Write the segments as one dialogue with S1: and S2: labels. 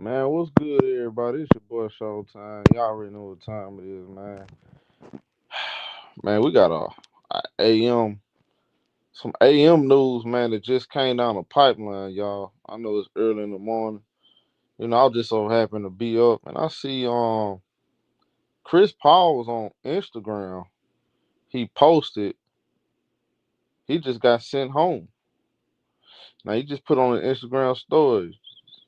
S1: Man, what's good, everybody? It's your boy Showtime. Y'all already know what time it is, man. Man, we got a AM, some AM news, man, that just came down the pipeline, y'all. I know it's early in the morning. I just so happen to be up, and I see Chris Paul was on Instagram. He posted he just got sent home. Now he just put on an Instagram story.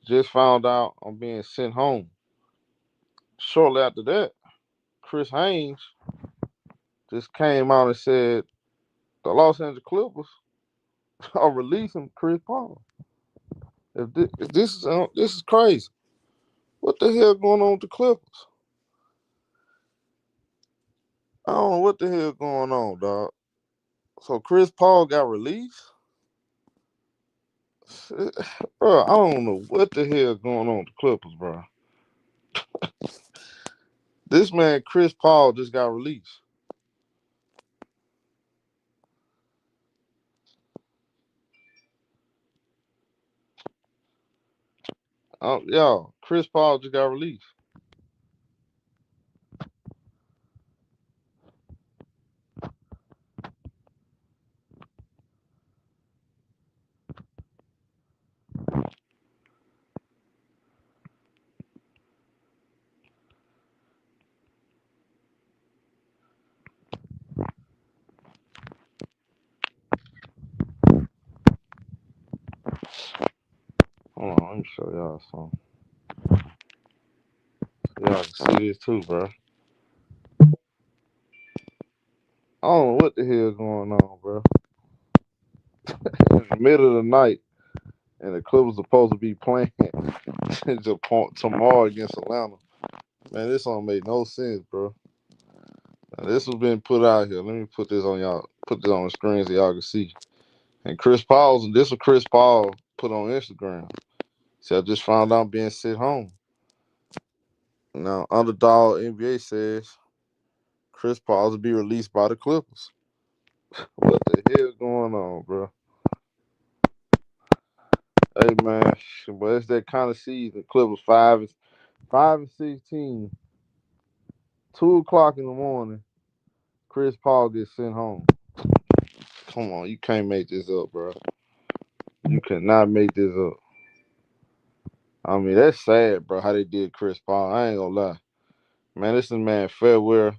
S1: Just found out I'm being sent home. Shortly after that, Chris Haynes just came out and said the Los Angeles Clippers are releasing Chris Paul. If this is crazy. What the hell going on with the Clippers? I don't know what the hell going on, dog. So Chris Paul got released, bro. I don't know what the hell going on with the Clippers, bro. This man Chris Paul just got released. Y'all, Chris Paul just got released. Hold on, let me show y'all something. Y'all can see this too, bro. I don't know what the hell going on, bro. In the middle of the night, and the Clippers supposed to be playing tomorrow against Atlanta. Man, this don't make no sense, bro. Now, this has been put out here. Let me put this on y'all. Put this on the screen so y'all can see. And this was Chris Paul put on Instagram. See, I just found out I'm being sent home. Now, Underdog NBA says Chris Paul to be released by the Clippers. What the hell going on, bro? Hey man, but it's that kind of season. Clippers 5-16, 2 o'clock in the morning. Chris Paul gets sent home. Come on, you can't make this up, bro. You cannot make this up. I mean, that's sad, bro, how they did Chris Paul. I ain't gonna lie. Man, this is man farewell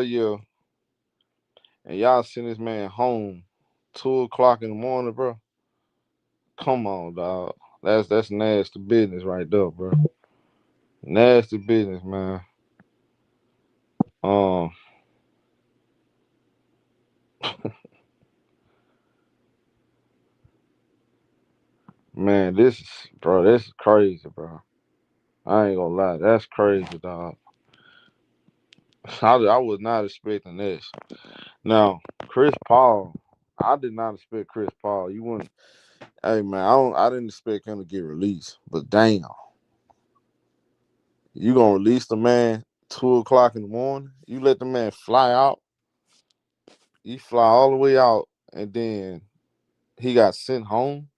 S1: year, and y'all send this man home 2 o'clock in the morning, bro. Come on, dog. That's nasty business right there, bro. Nasty business, man. Um, man, this is crazy, bro. I ain't gonna lie, that's crazy, dog. I was not expecting this. Now, Chris Paul, I did not expect Chris Paul. You wouldn't. Hey man, I didn't expect him to get released. But damn, you gonna release the man 2 o'clock in the morning? You let the man fly out. He fly all the way out, and then he got sent home.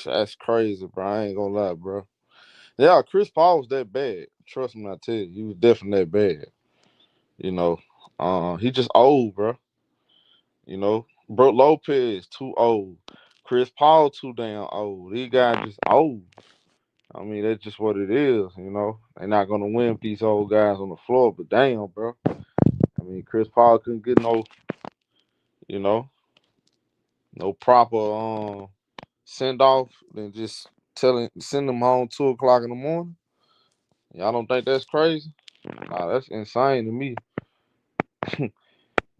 S1: That's crazy, bro. I ain't gonna lie, bro. Yeah, Chris Paul was that bad. Trust me, I tell you, he was definitely that bad. You know, he just old, bro. Brooke Lopez too old. Chris Paul too damn old. These guys just old. I mean, that's just what it is. They're not gonna win with these old guys on the floor, but damn, bro. I mean, Chris Paul couldn't get you know, no proper send off, then just send them home 2 o'clock in the morning. Y'all don't think that's crazy? Nah, that's insane to me. And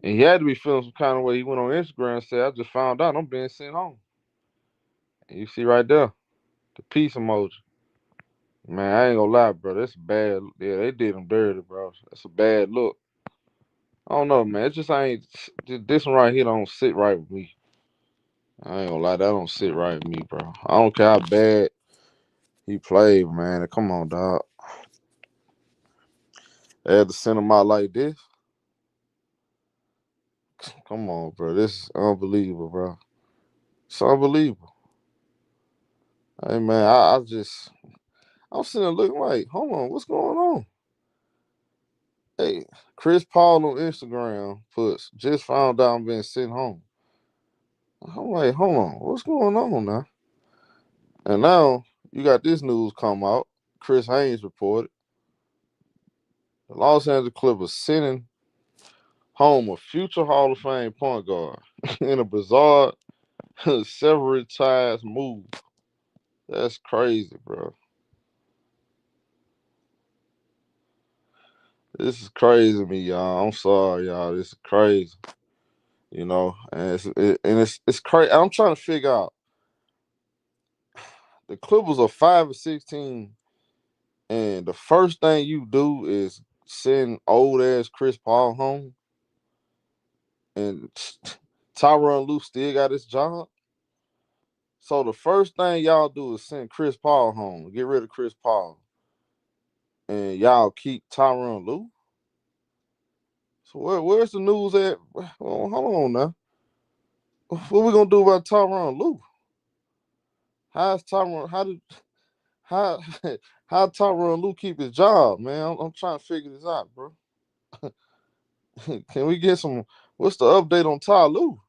S1: he had to be feeling some kind of way. He went on Instagram and said, I just found out I'm being sent home. And you see right there, the peace emoji. Man, I ain't gonna lie, bro. That's bad. Yeah, they did him dirty, bro. That's a bad look. I don't know, man. It just ain't. This one right here don't sit right with me. I ain't gonna lie, that don't sit right with me, bro. I don't care how bad he played, man. Come on, dog. They had to send him out like this. Come on, bro. This is unbelievable, bro. It's unbelievable. Hey man, I'm sitting there looking like, hold on, what's going on? Hey, Chris Paul on Instagram puts just found out I'm being sent home. I'm like, hold on, what's going on now? And now you got this news come out. Chris Haynes reported the Los Angeles Clippers sending home a future Hall of Fame point guard in a bizarre several ties move. That's crazy, bro. This is crazy to me, y'all. I'm sorry, y'all. This is crazy. And it's crazy. I'm trying to figure out the Clippers are 5-16, and the first thing you do is send old ass Chris Paul home, and Tyronn Lue still got his job. So the first thing y'all do is send Chris Paul home, get rid of Chris Paul, and y'all keep Tyronn Lue. So where's the news at? Hold on now. What we gonna do about Tyronn Lue? How's Tyronn? How how Tyronn Lue keep his job, man? I'm trying to figure this out, bro. Can we get some? What's the update on Ty Lue?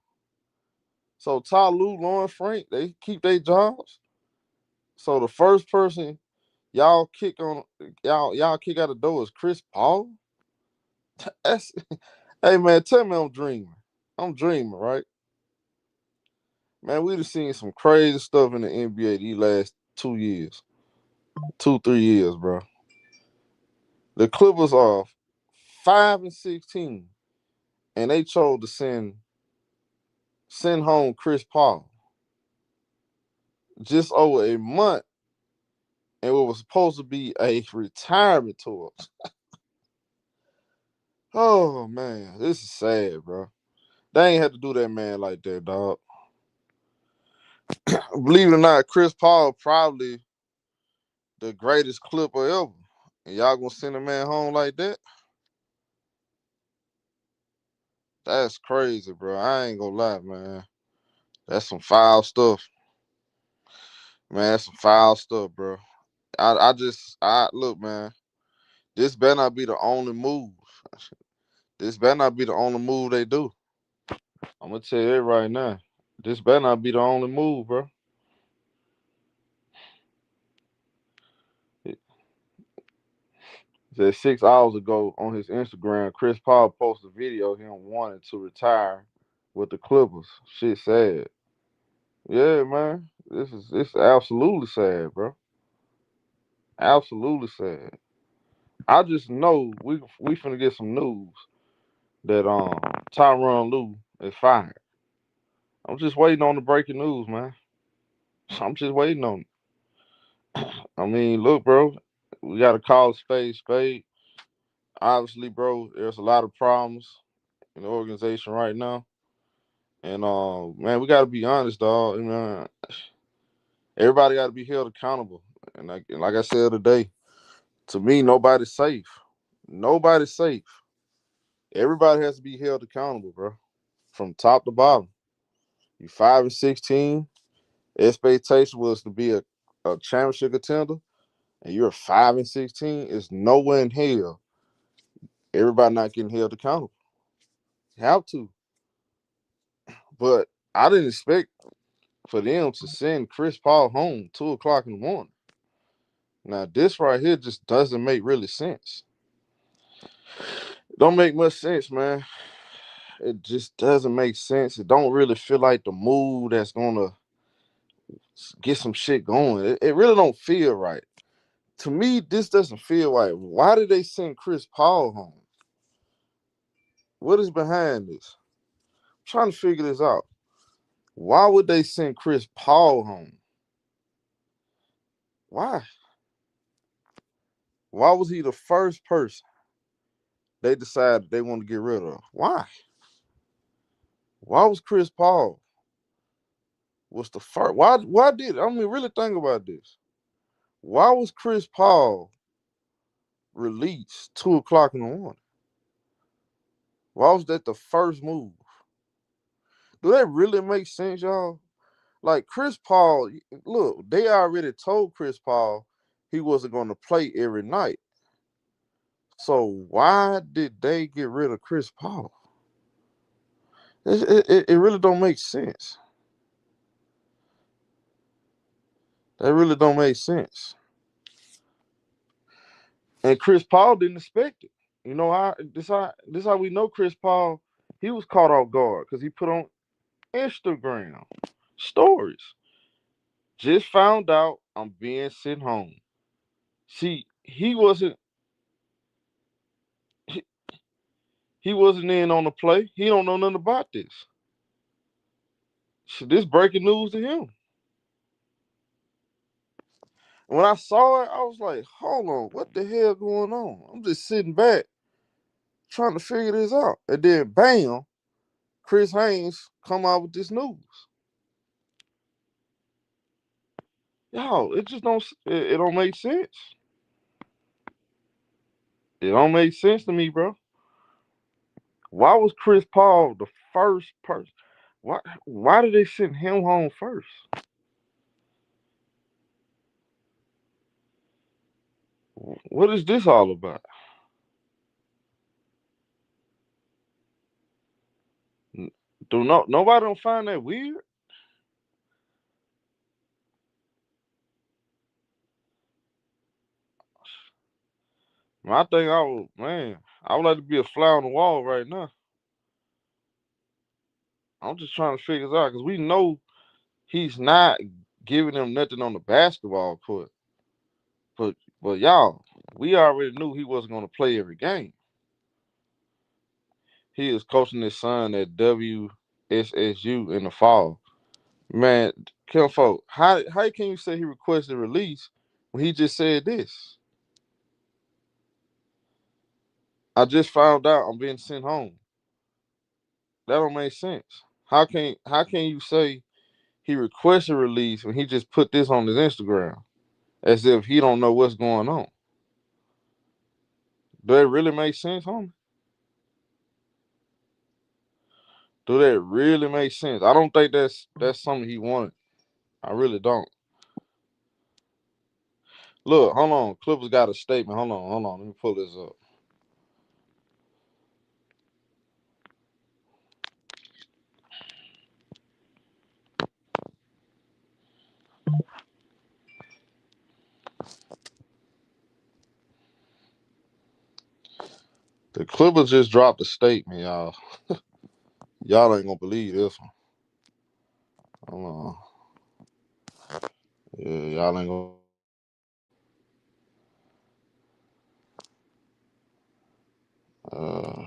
S1: So Ty Lue, Lauren Frank, they keep their jobs. So the first person y'all kick kick out the door is Chris Paul. That's, hey man, tell me I'm dreaming. I'm dreaming, right? Man, we've seen some crazy stuff in the NBA these last 2 years, 3 years, bro. The Clippers are 5-16, and they chose to send home Chris Paul just over a month, and what was supposed to be a retirement tour. Oh man, this is sad, bro. They ain't had to do that man like that, dog. Believe it or not, Chris Paul probably the greatest Clipper ever, and y'all gonna send a man home like that? That's crazy, bro. I ain't gonna lie, man. That's some foul stuff, man. That's some foul stuff, bro. I look, man. This better not be the only move. This better not be the only move they do. I'm gonna tell you that right now. This better not be the only move, bro. It said 6 hours ago on his Instagram, Chris Paul posted a video of him wanting to retire with the Clippers. Shit sad. Yeah, man. It's absolutely sad, bro. Absolutely sad. I just know we finna get some news that Tyronn Lue is fired. I'm just waiting on the breaking news, man. I'm just waiting on it. I mean, look, bro, we got to call a spade spade. Obviously, bro, there's a lot of problems in the organization right now, and man, we got to be honest, dog. Everybody got to be held accountable. And like I said today, to me, nobody's safe. Nobody's safe. Everybody has to be held accountable, bro, from top to bottom. You 5-16. Expectation was to be a championship contender, and you're 5-16. It's nowhere in hell everybody not getting held accountable. You have to. But I didn't expect for them to send Chris Paul home 2 o'clock in the morning. Now this right here just doesn't make really sense. It don't make much sense, man. It just doesn't make sense. It don't really feel like the move that's gonna get some shit going. It really don't feel right. To me, this doesn't feel right. Why did they send Chris Paul home? What is behind this? I'm trying to figure this out. Why would they send Chris Paul home? Why? Why was he the first person they decided they want to get rid of? Why? Why was Chris Paul was the first? Why did I mean really think about this? Why was Chris Paul released 2 o'clock in the morning? Why was that the first move? Do that really make sense, y'all? Like Chris Paul, look, they already told Chris Paul he wasn't going to play every night. So why did they get rid of Chris Paul? It really don't make sense. That really don't make sense. And Chris Paul didn't expect it. You know how this how we know Chris Paul, he was caught off guard because he put on Instagram stories. Just found out I'm being sent home. See, he, he wasn't in on the play. He don't know nothing about this. So this breaking news to him. When I saw it, I was like, hold on, what the hell going on? I'm just sitting back trying to figure this out. And then bam, Chris Haynes come out with this news. Yo, it just it don't make sense. It don't make sense to me, bro. Why was Chris Paul the first person? Why did they send him home first? What is this all about? Do nobody don't find that weird? I think I would like to be a fly on the wall right now. I'm just trying to figure this out because we know he's not giving them nothing on the basketball court. But y'all, we already knew he wasn't going to play every game. He is coaching his son at WSSU in the fall. Man, Kim Folk, how can you say he requested release when he just said this? I just found out I'm being sent home. That don't make sense. How can you say he requested release when he just put this on his Instagram as if he don't know what's going on? Do that really make sense, homie? Do that really make sense? I don't think that's something he wanted. I really don't. Look, hold on. Clippers got a statement. Hold on. Let me pull this up. The Clippers just dropped a statement, y'all. Y'all ain't gonna believe this one. Hold on. Yeah, y'all ain't gonna. Uh,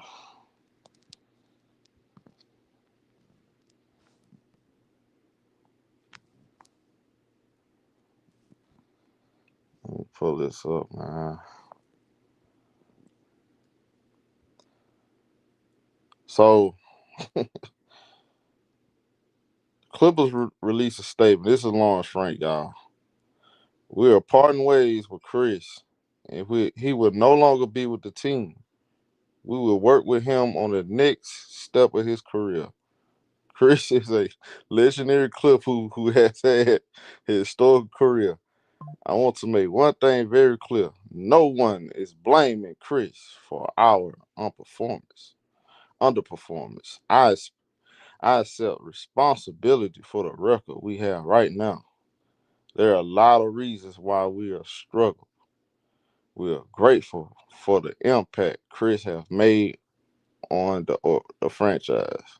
S1: Let me pull this up, man. So Clippers released a statement. This is Lawrence Frank, y'all. We are parting ways with Chris, and he will no longer be with the team. We will work with him on the next step of his career. Chris is a legendary Clip who has had a historical career. I want to make one thing very clear. No one is blaming Chris for our underperformance. I accept responsibility for the record we have right now. There are a lot of reasons why we are struggling. We are grateful for the impact Chris has made on the franchise.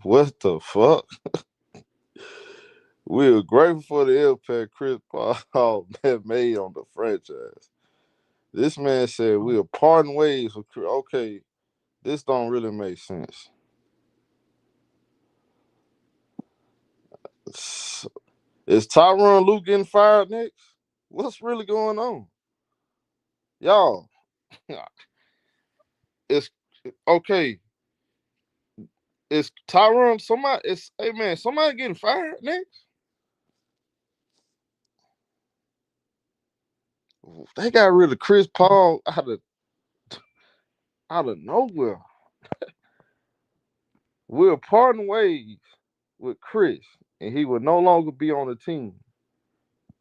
S1: What the fuck? We are grateful for the impact Chris Paul has made on the franchise. This man said we are parting ways with Chris. Okay, this don't really make sense. Is Tyronn Lue getting fired next? What's really going on? Y'all, it's okay. Is Tyron somebody? It's hey man, somebody getting fired next? They got rid of Chris Paul out of nowhere. We'll part ways with Chris, and he will no longer be on the team.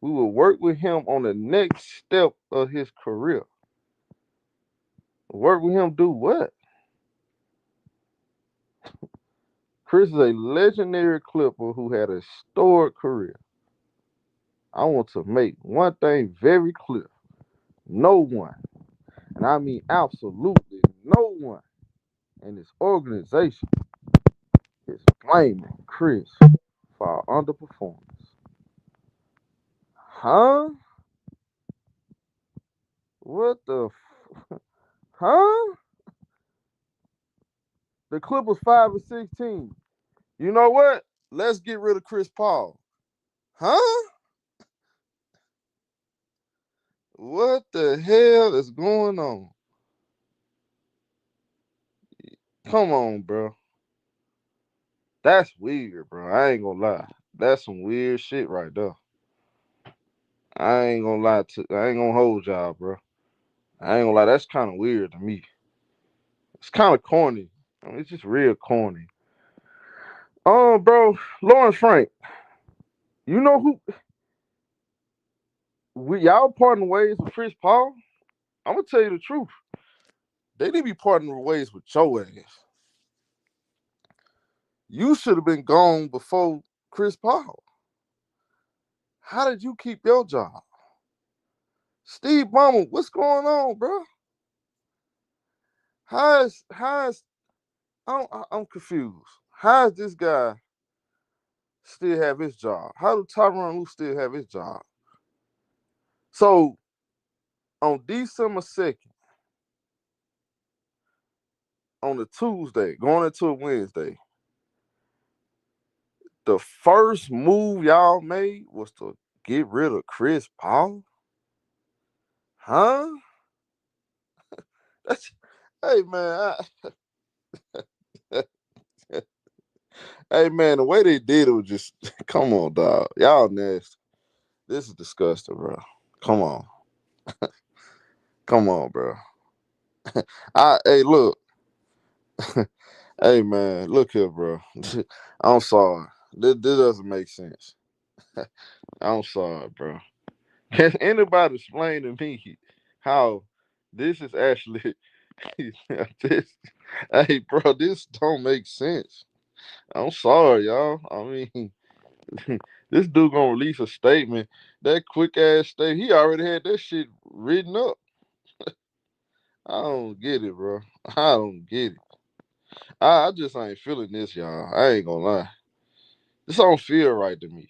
S1: We will work with him on the next step of his career. Work with him do what? Chris is a legendary Clipper who had a storied career. I want to make one thing very clear. No one, and I mean absolutely no one in this organization is blaming Chris for our underperformance. Huh? What the? Huh? The Clippers 5-16. You know what? Let's get rid of Chris Paul. Huh? What the hell is going on? Come on, bro. That's weird, bro. I ain't gonna lie. That's some weird shit right there. I ain't gonna lie to. I ain't gonna hold y'all, bro. I ain't gonna lie. That's kind of weird to me. It's kind of corny. I mean, it's just real corny. Oh, bro, Lawrence Frank. You know who? Y'all parting ways with Chris Paul. I'm gonna tell you the truth. They didn't be parting ways with your ass. You should have been gone before Chris Paul. How did you keep your job? Steve Ballmer, what's going on, bro? How is I'm confused. How is this guy still have his job? How do Tyronn Lue still have his job? So on December 2nd, on a Tuesday, going into a Wednesday, the first move y'all made was to get rid of Chris Paul? Huh? That's hey man, hey man, the way they did it was just come on, dog. Y'all nasty. This is disgusting, bro. Come on. Come on, bro. Hey, look. Hey man, look here, bro. I'm sorry. This doesn't make sense. I'm sorry, bro. Can anybody explain to me how this is actually this? Hey, bro, this don't make sense. I'm sorry, y'all. I mean, this dude gonna release a statement. That quick ass statement. He already had that shit written up. I don't get it, bro. I don't get it. I just ain't feeling this, y'all. I ain't gonna lie. This don't feel right to me.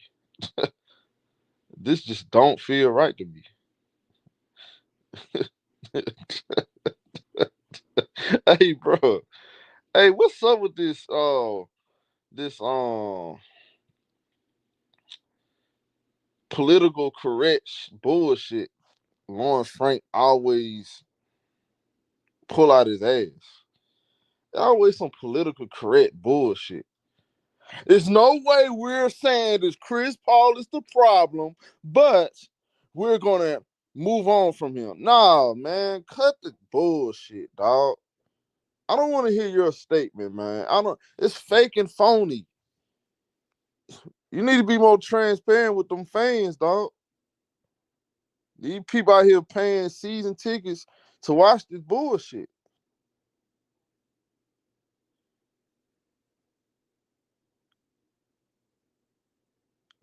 S1: This just don't feel right to me. Hey, bro. Hey, what's up with this? This political correct bullshit. Lawrence Frank always pull out his ass. Always some political correct bullshit. There's no way we're saying that Chris Paul is the problem, but we're gonna move on from him. Nah, man, cut the bullshit, dog. I don't want to hear your statement, man. I don't. It's fake and phony. You need to be more transparent with them fans, dog. These people out here paying season tickets to watch this bullshit.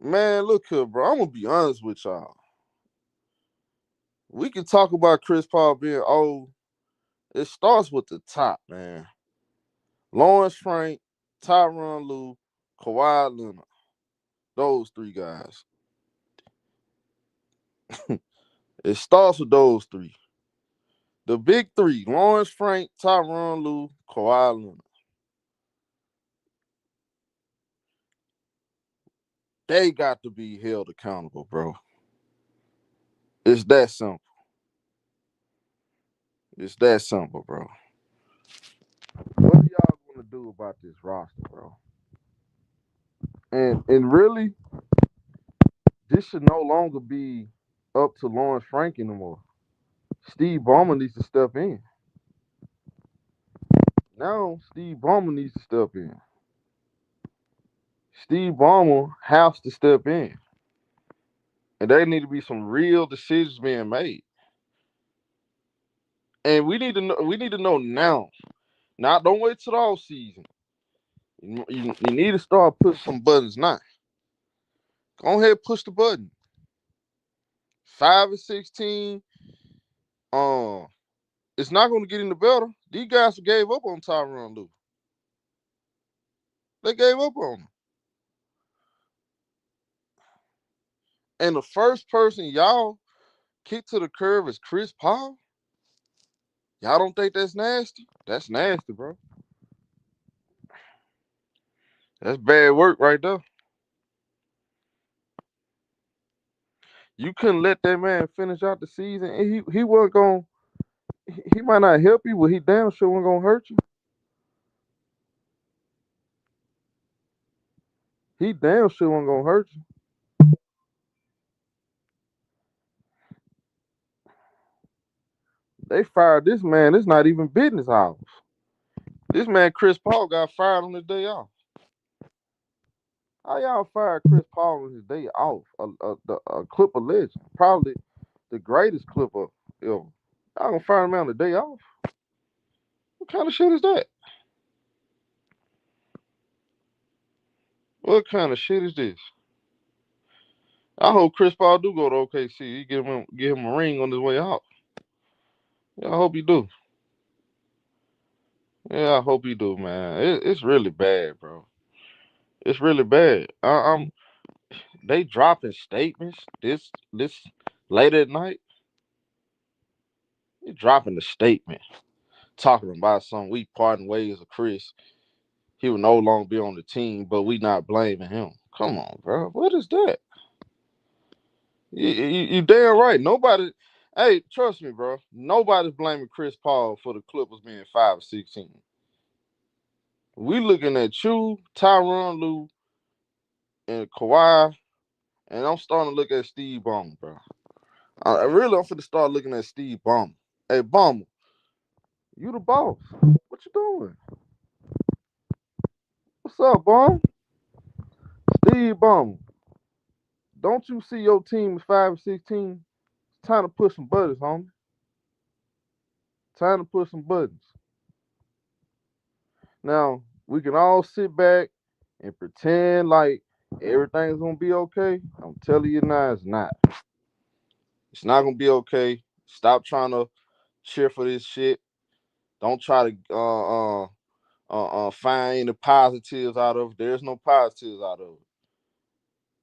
S1: Man, look here, bro. I'm gonna be honest with y'all. We can talk about Chris Paul being old. It starts with the top, man. Lawrence Frank, Tyronn Lue, Kawhi Leonard. Those three guys. It starts with those three. The big three: Lawrence Frank, Tyronn Lue, Kawhi Leonard. They got to be held accountable, bro. It's that simple. It's that simple, bro. What are y'all gonna do about this roster, bro? And really, this should no longer be up to Lawrence Frank anymore. Steve Ballmer needs to step in. Now Steve Ballmer needs to step in. Steve Ballmer has to step in, and there need to be some real decisions being made. And we need to know. We need to know now. Not don't wait till the off season. You need to start pushing some buttons now. Go ahead, push the button. 5-16. Um, it's not going to get any better. These guys gave up on Tyronn Lue. They gave up on him. And the first person y'all kicked to the curb is Chris Paul. Y'all don't think that's nasty? That's nasty, bro. That's bad work right there. You couldn't let that man finish out the season, and he wasn't going. He might not help you, but he damn sure wasn't gonna hurt you. He damn sure wasn't gonna hurt you. They fired this man. It's not even business hours. This man Chris Paul got fired on his day off. How y'all fired Chris Paul on his day off? A Clipper legend, probably the greatest Clipper ever. Y'all gonna fire him on the day off? What kind of shit is that? What kind of shit is this? I hope Chris Paul do go to OKC. He give him a ring on his way out. Yeah, I hope he do. Yeah, I hope he do, man. It's really bad, bro. It's really bad. They dropping statements this late at night. They dropping the statement talking about some we parting ways with Chris. He will no longer be on the team, but we not blaming him. Come on, bro. What is that? You damn right. Nobody. Hey, trust me, bro. Nobody's blaming Chris Paul for the Clippers being 5-16. We looking at you, Tyronn Lue, and Kawhi, and I'm starting to look at Steve Ballmer, bro. I'm finna start looking at Steve Ballmer. Hey, Ballmer, you the boss. What you doing? What's up, Ballmer? Steve Ballmer, don't you see your team is 5-16? It's time to push some buttons, homie. Time to push some buttons. Now, we can all sit back and pretend like everything's gonna be okay. I'm telling you now, it's not. It's not gonna be okay. Stop trying to cheer for this shit. Don't try to find the positives out of it. There's no positives out of it.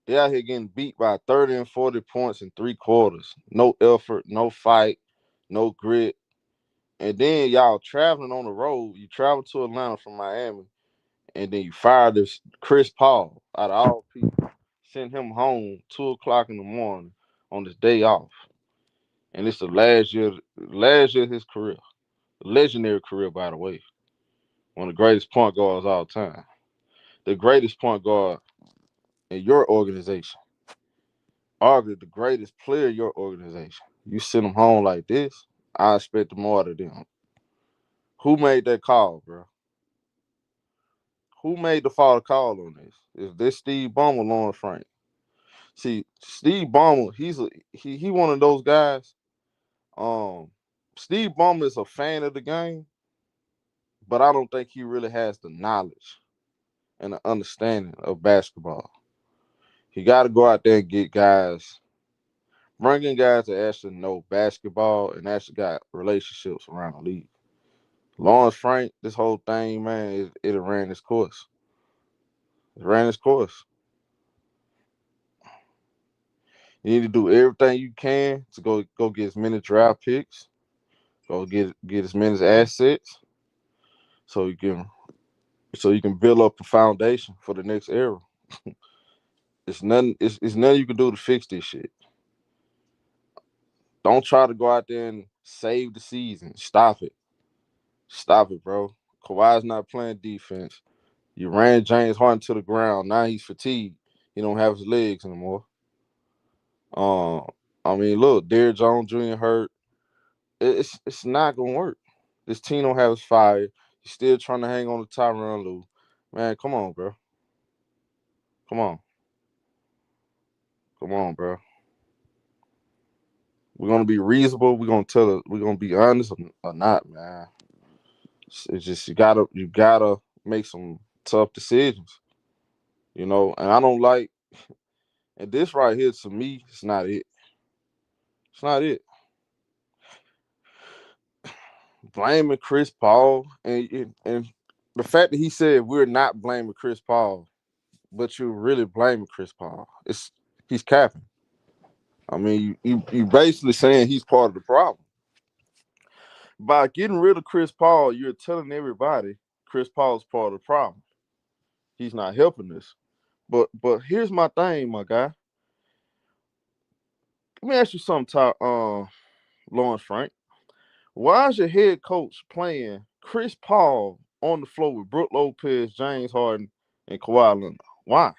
S1: They out here getting beat by 30 and 40 points in 3 quarters. No effort, no fight, no grit. And then y'all traveling on the road. You travel to Atlanta from Miami, and then you fire this Chris Paul out of all people. Send him home 2 o'clock in the morning on his day off. And it's the last year of his career. Legendary career, by the way. One of the greatest point guards of all time. The greatest point guard in your organization. Arguably the greatest player in your organization. You send them home like this, I expect more out of them. Who made that call, bro? Who made the final call on this? Is this Steve Ballmer or Lawrence Frank? See, Steve Ballmer, he one of those guys. Um, Steve Ballmer is a fan of the game, but I don't think he really has the knowledge and the understanding of basketball. He got to go out there and get guys, bring in guys that actually know basketball and actually got relationships around the league. Lawrence Frank, this whole thing, man, it ran its course. It ran its course. You need to do everything you can to go get as many draft picks, go get as many assets, so you can build up a foundation for the next era. It's nothing you can do to fix this shit. Don't try to go out there and save the season. Stop it. Stop it, bro. Kawhi's not playing defense. You ran James Harden to the ground. Now he's fatigued. He don't have his legs anymore. Um, I mean, look, Derrick Jones Jr. hurt. It's not gonna work. This team don't have his fire. He's still trying to hang on to Tyronn Lue. Man, come on, bro. Come on. Come on, bro. We're gonna be reasonable. We're gonna tell it. We're gonna be honest or not, man. It's just you gotta make some tough decisions, And I don't like, and this right here to me, it's not it. It's not it. Blaming Chris Paul and the fact that he said we're not blaming Chris Paul, but you're really blaming Chris Paul. He's capping. I mean, you basically saying he's part of the problem. By getting rid of Chris Paul, you're telling everybody Chris Paul's part of the problem. He's not helping us. But here's my thing, my guy. Let me ask you something, Lawrence Frank. Why is your head coach playing Chris Paul on the floor with Brook Lopez, James Harden, and Kawhi Leonard? Why?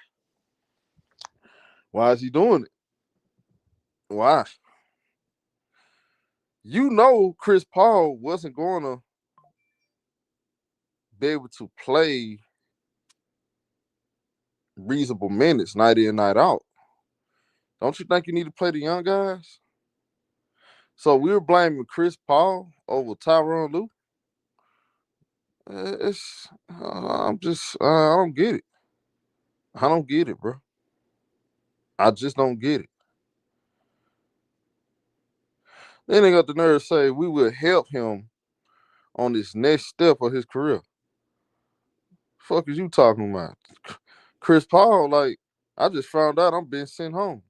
S1: Why is he doing it? Why? You know Chris Paul wasn't going to be able to play reasonable minutes night in, night out. Don't you think you need to play the young guys? So we were blaming Chris Paul over Tyronn Lue. I don't get it. I don't get it, bro. I just don't get it. Then they got the nerve to say we will help him on this next step of his career. Fuck is you talking about? Chris Paul, like, I just found out I'm being sent home.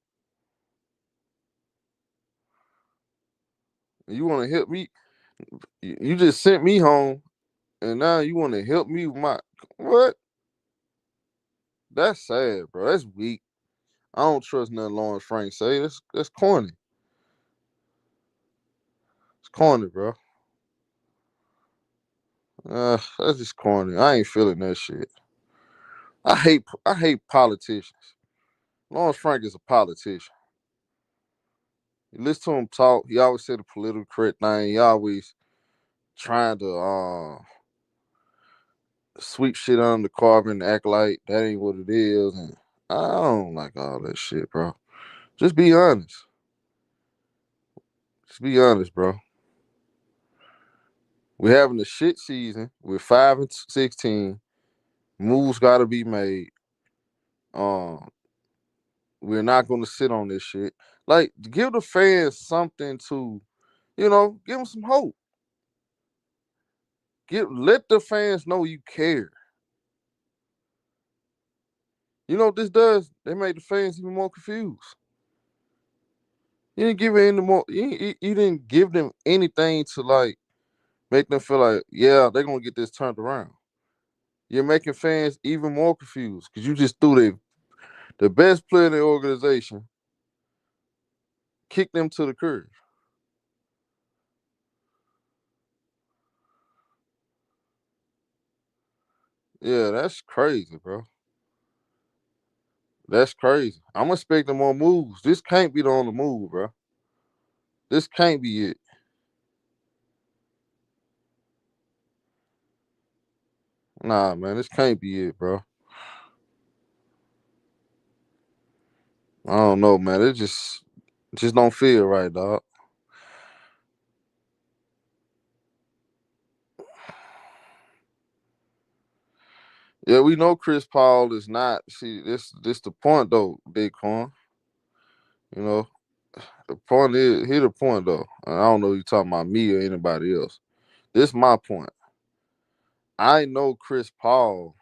S1: You want to help me? You just sent me home, and now you want to help me with my what? That's sad, bro. That's weak. I don't trust nothing Lawrence Frank say. That's corny. It's corny, bro. That's just corny. I ain't feeling that shit. I hate politicians. Lawrence Frank is a politician. You listen to him talk. He always said the political correct thing. He always trying to sweep shit under the carpet and act like that ain't what it is. And I don't like all that shit, bro. Just be honest. Just be honest, bro. We're having a shit season. We're 5-16. Moves got to be made. Um, we're not going to sit on this shit. Like, give the fans something to, give them some hope. Let the fans know you care. You know what this does? They make the fans even more confused. You didn't give it any more. You didn't give them anything to like make them feel like, yeah, they're gonna get this turned around. You're making fans even more confused because you just threw the best player in the organization, kicked them to the curb. Yeah, that's crazy, bro. That's crazy. I'm expecting more moves. This can't be the only move, bro. This can't be it. Nah, man, this can't be it, bro. I don't know, man. It just don't feel right, dog. Yeah, we know Chris Paul is not. See, this the point though, Big Con. You know, the point is here. The point though, and I don't know if you talking about me or anybody else. This is my point. I know Chris Paul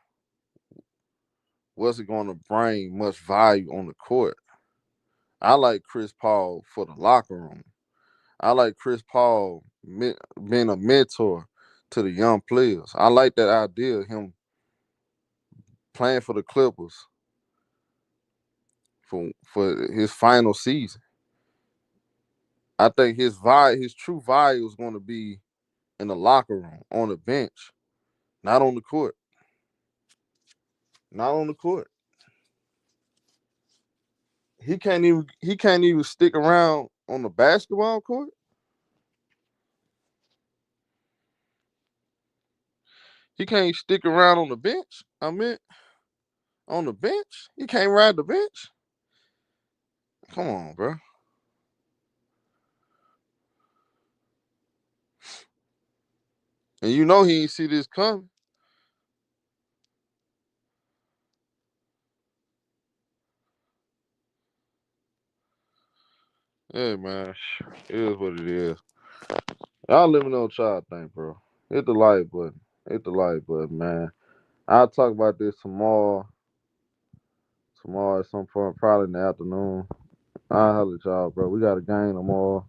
S1: wasn't going to bring much value on the court. I like Chris Paul for the locker room. I like Chris Paul being a mentor to the young players. I like that idea of him playing for the Clippers for his final season. I think his true value is going to be in the locker room, on the bench, not on the court. Not on the court. He can't even stick around on the basketball court. He can't stick around on the bench. I mean, On the bench? You can't ride the bench? Come on, bro. And you know he ain't see this coming. Yeah, man. It is what it is. Y'all let me know what y'all think, bro. Hit the like button. Hit the like button, man. I'll talk about this tomorrow. Tomorrow at some point, probably in the afternoon. I'll holler at y'all, bro. We got a game tomorrow.